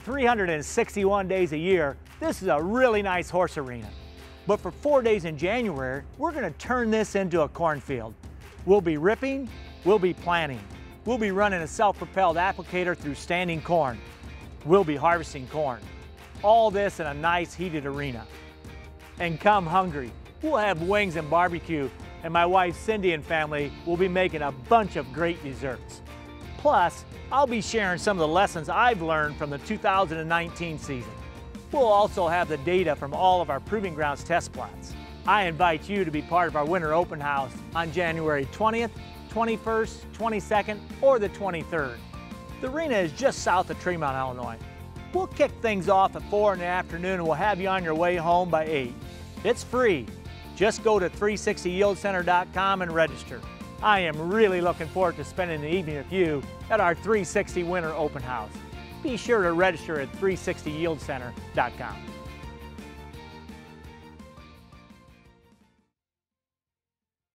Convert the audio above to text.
361 days a year, this is a really nice horse arena. But for 4 days in January, we're going to turn this into a cornfield. We'll be ripping, we'll be planting. We'll be running a self-propelled applicator through standing corn. We'll be harvesting corn. All this in a nice heated arena. And come hungry, we'll have wings and barbecue, and my wife Cindy and family will be making a bunch of great desserts. Plus, I'll be sharing some of the lessons I've learned from the 2019 season. We'll also have the data from all of our Proving Grounds test plots. I invite you to be part of our winter open house on January 20th, 21st, 22nd, or the 23rd. The arena is just south of Tremont, Illinois. We'll kick things off at 4 in the afternoon and we'll have you on your way home by 8. It's free. Just go to 360yieldcenter.com and register. I am really looking forward to spending the evening with you at our 360 Winter Open House. Be sure to register at 360yieldcenter.com.